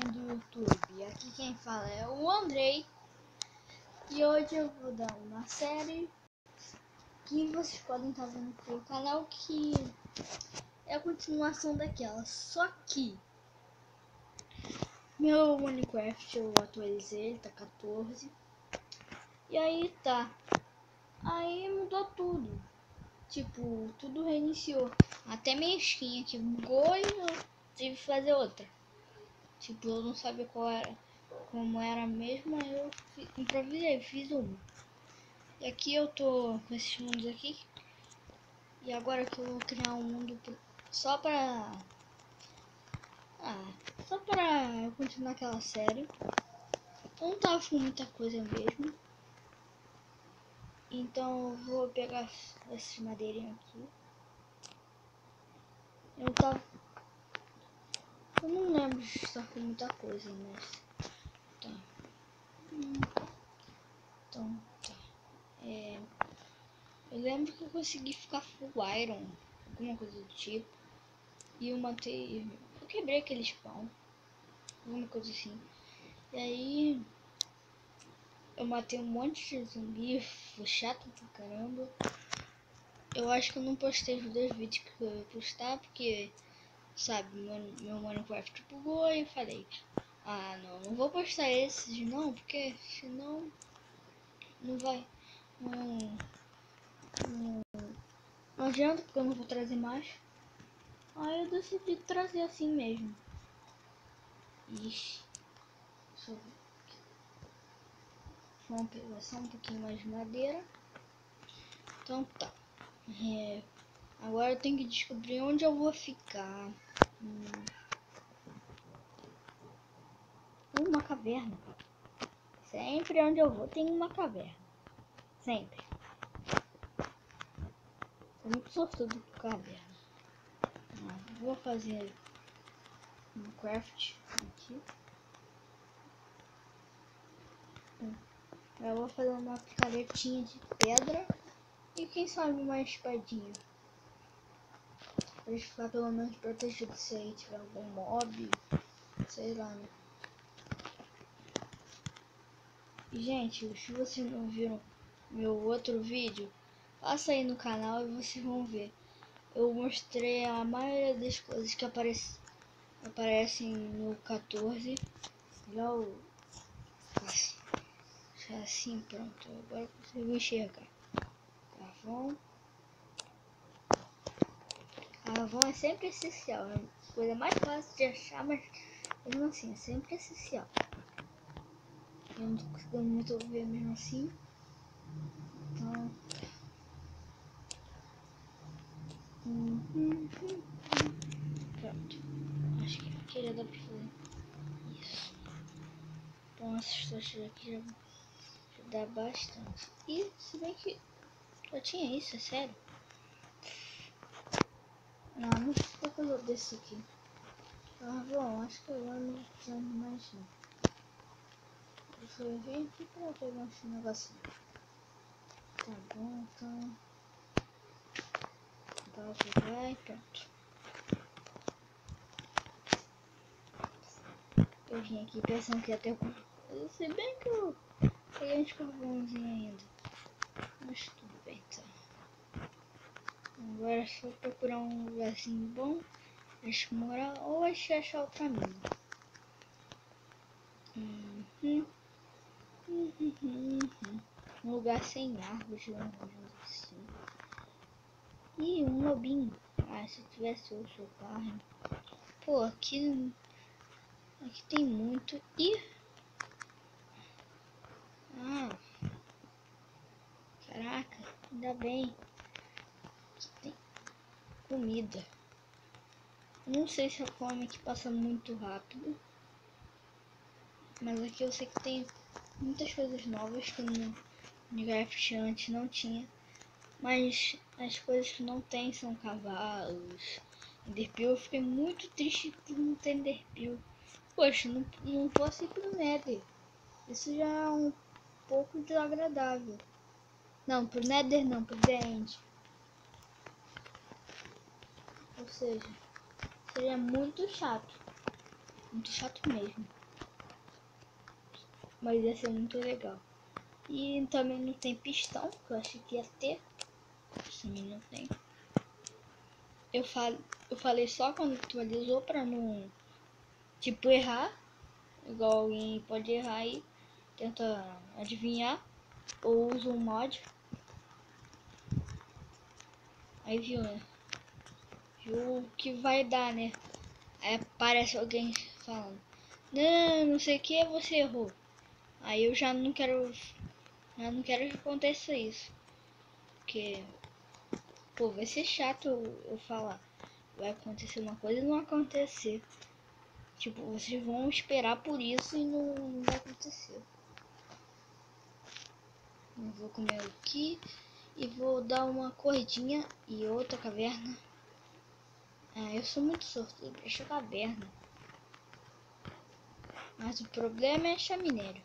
do YouTube. Aqui quem fala é o Andrei. E hoje eu vou dar uma série que vocês podem estar vendo pelo canal, que é a continuação daquela. Só que meu Minecraft eu atualizei, ele tá 14. E aí aí mudou tudo. Tipo, tudo reiniciou. Até minha skin aqui bugou e eu tive que fazer outra. Tipo, eu não sabia como era mesmo, aí eu improvisei, fiz uma. E aqui eu tô com esses mundos aqui. E agora que eu vou criar um mundo só pra continuar aquela série. Eu não tava com muita coisa mesmo. Então eu vou pegar essas madeirinhas aqui. Eu não lembro de estar com muita coisa, mas tá. Então tá. Eu lembro que eu consegui ficar full iron, alguma coisa do tipo. E eu quebrei aquele spawn, alguma coisa assim. E aí eu matei um monte de zumbi, foi chato pra caramba. Eu acho que eu não postei os 2 vídeos que eu ia postar, porque, sabe, meu Minecraft bugou e eu falei, ah não vou postar esses não, porque senão não vai, não adianta, porque eu não vou trazer mais. Aí eu decidi trazer assim mesmo. Ixi, deixa eu ver aqui. Vamos pegar só um pouquinho mais de madeira. Então tá. Agora eu tenho que descobrir onde eu vou ficar. Uma caverna. Sempre onde eu vou tem uma caverna. Sempre. Tô muito sortudo com caverna. Vou fazer um craft aqui. Eu vou fazer uma picaretinha de pedra. E quem sabe uma espadinha. Pra ficar pelo menos protegido se aí tiver algum mob. Sei lá, né? E, gente, se vocês não viram meu outro vídeo, passa aí no canal e vocês vão ver. Eu mostrei a maioria das coisas que aparecem no 14. Já assim, pronto. Agora eu consigo enxergar. Carvão é sempre essencial. É a coisa mais fácil de achar, mas mesmo assim é sempre essencial. Eu não tô conseguindo muito ver mesmo assim. Então. Pronto. Acho que aqui já dá pra fazer isso. Então essas tochas aqui já dá bastante. E se bem que eu tinha isso, é sério? Não fica coisa desse aqui. Ah, bom, acho que agora não vou precisar de mais não. Deixa eu vir aqui pra pegar esse negocinho. Tá bom, então. Vai, pronto. Eu vim aqui pensando que ia ter alguma coisa. Se bem que eu peguei uns carvãozinhos ainda. Mas tudo bem, tá. Agora é só procurar um lugarzinho bom. Acho que morar ou achar outra mina. Um lugar sem árvores, assim. Ih, um lobinho. Ah, se eu tivesse o seu carro. Pô, aqui tem muito. Ih! Ah! Caraca, ainda bem que tem comida. Não sei se a fome aqui passa muito rápido. Mas aqui eu sei que tem muitas coisas novas que no Minecraft antes não tinha. Mas as coisas que não tem são cavalos, Enderpeel. Eu fiquei muito triste por não ter Enderpeel. Poxa, não posso ir pro Nether. Isso já é um pouco desagradável. Não, pro Nether não, pro The End. Ou seja, seria muito chato Muito chato mesmo. Mas ia ser muito legal. E também não tem pistão, que eu achei que ia ter. Também não tem. Eu falei só quando atualizou pra não, tipo, errar. Igual alguém pode errar e tenta adivinhar. Ou usa um mod. Aí viu, né? Viu o que vai dar, né? Aí aparece alguém falando: não sei o que, você errou. Aí eu já não quero que aconteça isso. Porque, pô, vai ser chato eu falar. Vai acontecer uma coisa e não acontecer. Tipo, vocês vão esperar por isso e não vai acontecer. Eu vou comer aqui e vou dar uma corridinha e outra caverna. Ah, eu sou muito sortudo, deixa caverna. Mas o problema é achar minério.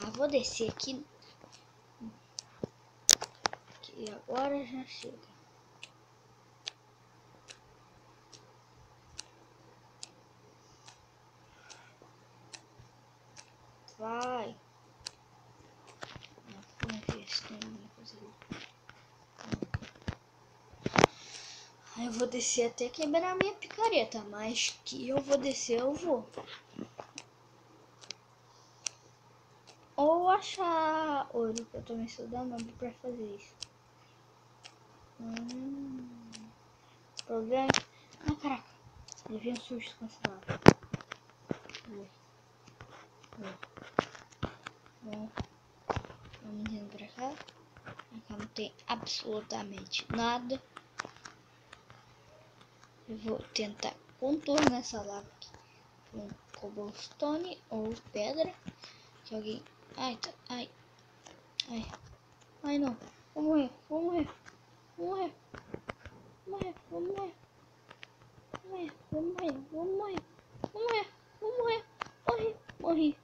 Ah, vou descer aqui. Que agora já chega. Vai. Vamos ver se tem alguma coisa ali. Aí eu vou descer até quebrar a minha picareta, mas que eu vou descer, eu vou. Ou achar ouro, que eu tô me estudando pra fazer isso. Problema. Ah, caraca. Levei um susto com essa lava. Bom, vamos indo pra cá. Cá não tem absolutamente nada. Eu vou tentar contornar essa lava aqui com cobblestone ou pedra. Que alguém... Ai, tá... Ai. Ai, não. Vou morrer. Vou morrer. Vou morrer. Vou morrer. Vou morrer. Vou morrer. Vou morrer. Vou morrer. Vou morrer. Morri. Morri.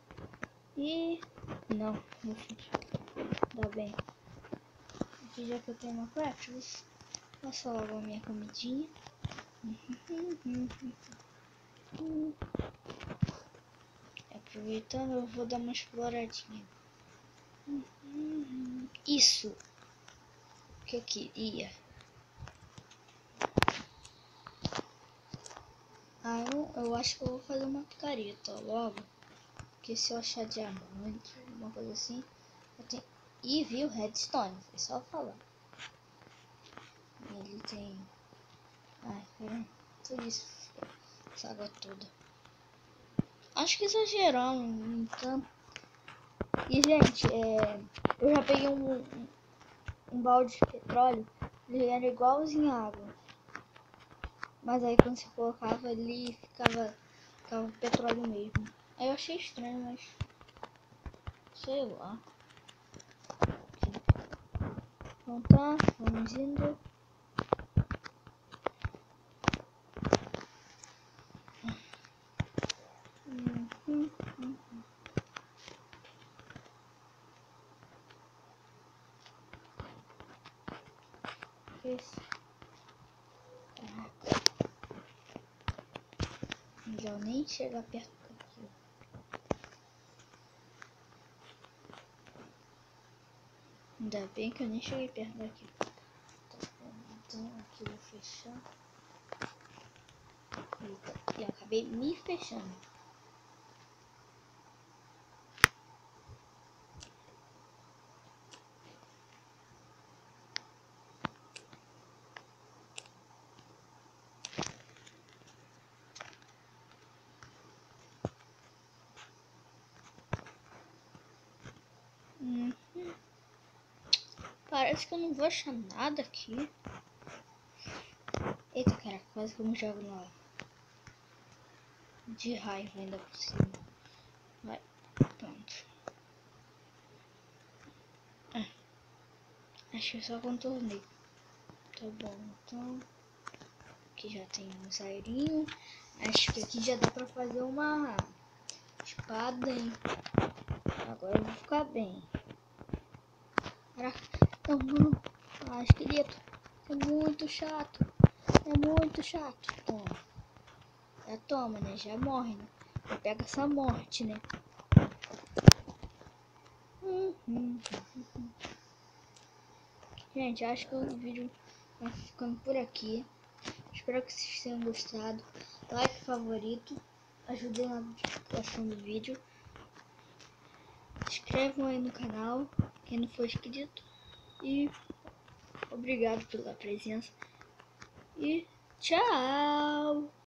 E... Não. Tá bem. Aqui já que eu tenho uma craft, vou só logo a minha comidinha. Aproveitando, eu vou dar uma exploradinha. Isso que eu queria. Ah, eu acho que eu vou fazer uma picareta logo. Porque se eu achar diamante, alguma coisa assim, eu tenho... Ih, viu? Redstone, foi só falar. Ele tem... Ai, peraí. Tudo isso. Essa água toda. Acho que exagerando, então. E, gente, eu já peguei um balde de petróleo. Ele era igualzinho a água. Mas aí quando você colocava ali, ficava petróleo mesmo. Aí eu achei estranho, mas... sei lá. Então tá, vamos indo. Esse. Melhor nem chegar perto daqui. Ainda bem que eu nem cheguei perto daqui. Tá bom, então aqui eu vou fechar. Eita, e acabei me fechando. Parece que eu não vou achar nada aqui. Eita, cara, quase que eu me jogo na lava. De raiva ainda por cima. Vai, pronto. Acho que eu só contornei. Tá bom, então... aqui já tem um zairinho. Acho que aqui já dá pra fazer uma espada, hein? Agora eu vou ficar bem. Caraca, não. Ah, esqueleto. É muito chato. É muito chato. Toma. já toma, né? Já morre, né? Já pega essa morte, né? Gente, acho que o vídeo vai ficando por aqui. Espero que vocês tenham gostado. Like, favorito. Ajudem na divulgação do vídeo. Se inscrevam aí no canal, quem não for inscrito. E obrigado pela presença. E tchau!